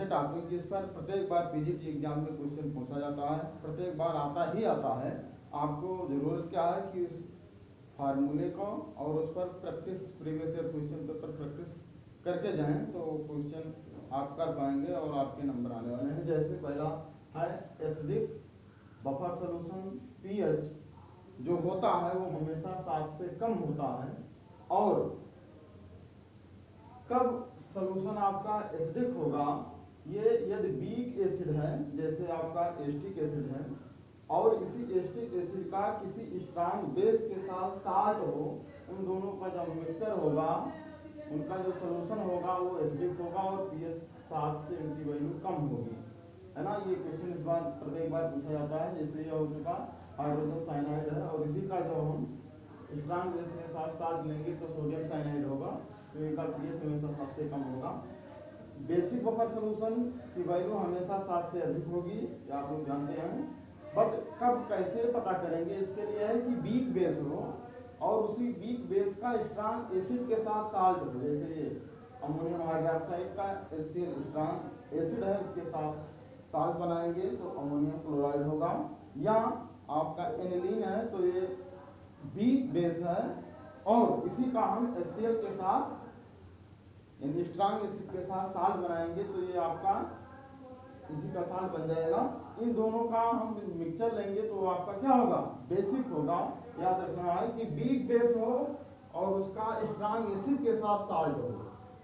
Topic जिस पर प्रत्येक बार पीजीटी एग्जाम में क्वेश्चन पूछा जाता है, प्रत्येक बार आता है। आपको जरूरत क्या है कि उस फार्मूले को और उस पर practice, previous year question paper practice करके जाएं तो क्वेश्चन आप कर पाएंगे और आपके नंबर आने वाले हैं। जैसे पहला है एसिडिक बफर सॉल्यूशन, पीएच जो होता है वो हमेशा 7 से कम होता है। और कब सॉल्यूशन आपका एसिडिक होगा, ये यदि वीक एसिड है, जैसे आपका एस्टिक एसिड है, और इसी एस्टिक एसिड का किसी स्ट्रॉन्ग बेस के साथ साल्ट हो, उन दोनों का जब मिक्सचर होगा, उनका जो सॉल्यूशन होगा वो एसिडिक होगा और पीएच 7 से उनकी वैल्यू कम होगी, है ना। ये क्वेश्चन इस बार प्रत्येक बार पूछा जाता है। जैसे ये हो चुका हाइड्रोजन साइनाइड है और इसी का जो हम स्ट्रॉन्ग बेस के साथ साल्ट लेंगे तो सोडियम साइनाइड होगा, तो इनका पीएच हमेशा 7 से कम होगा। बेसिक बफर सॉल्यूशन की वैल्यू हमेशा 7 से अधिक होगी, ये आप लोग जानते हैं। बट कब कैसे पता करेंगे, इसके लिए है कि वीक बेस हो और उसी वीक बेस का स्ट्रॉन्ग एसिड के साथ साल्ट हो। जैसे ये अमोनियम हाइड्रोक्साइड का HCl स्ट्रॉन्ग एसिड है, उसके साथ साल्ट बनाएंगे तो अमोनियम क्लोराइड होगा। या आपका एनिलीन है तो ये वीक बेस है और इसी का हम HCl के साथ यानी स्ट्रॉन्ग एसिड के साथ साल्ट बनाएंगे तो ये आपका इसी का साल्ट बन जाएगा। इन दोनों का हम मिक्सचर लेंगे तो आपका क्या होगा, बेसिक होगा। याद रखना है कि वीक बेस हो और उसका स्ट्रॉन्ग एसिड के साथ साल्ट हो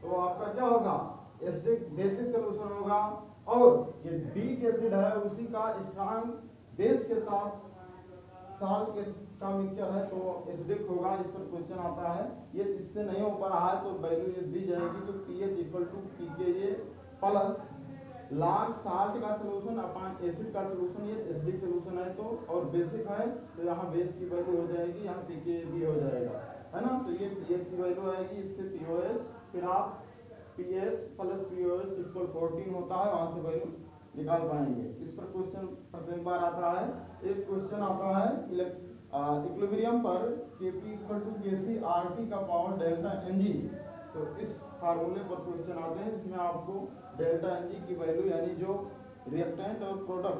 तो आपका क्या होगा, एसिडिक बेसिक सॉल्यूशन होगा। और ये वीक एसिड है, उसी का स्ट्रॉन्ग बेस के साथ साल्ट के का मिक्सचर है तो एसिडिक होगा। इस पर क्वेश्चन आता है, ये इससे नहीं हो पा रहा है तो वैल्यू ये दी जाएगी तो pH equal to pKa plus log salt का सोल्यूशन अपॉन एसिड का सोल्यूशन। ये एसिडिक सोल्यूशन है तो और बेसिक है तो यहाँ बेस की वैल्यू हो जाएगी, यहाँ pKa भी हो जाएगा, है ना। तो ये pH की वैल्यू आएगी, इससे pOH, फिर आप pH प्लस pOH इक्वल 14 होता है, वहां से वैल्यू निकाल पाएंगे। इस पर क्वेश्चन प्रत्येक बार आता है। एक क्वेश्चन आता है इक्विलिब्रियम पर Kp equal to Kc RT का पावर डेल्टा Ng, तो इस फार्मूले पर क्वेश्चन आते हैं जिसमें आपको डेल्टा Ng की वैल्यू यानी जो रिएक्टेंट और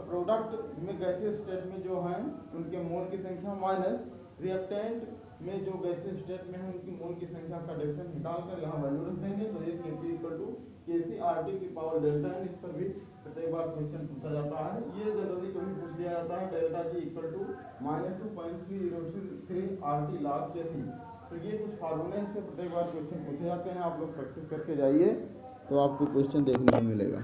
प्रोडक्ट में गैसीय स्टेट में जो हैं उनके मोल की संख्या माइनस रिएक्टेंट में जो गैसीय स्टेट में है उनकी मोल की संख्या का डिफरेंस निकालकर यहाँ वैल्यू रख देंगे तो ये Kp equal to Kc RT की पावर डेल्टा N। इस पर भी प्रत्येक बार क्वेश्चन पूछा जाता है। ये जनरली कभी पूछ लिया जाता है, delta G equal to -2.303 RT log Kc। तो ये कुछ फार्मूले हैं, इससे प्रत्येक बार क्वेश्चन पूछे जाते हैं। आप लोग प्रैक्टिस करके जाइए तो आपको क्वेश्चन देखने को मिलेगा।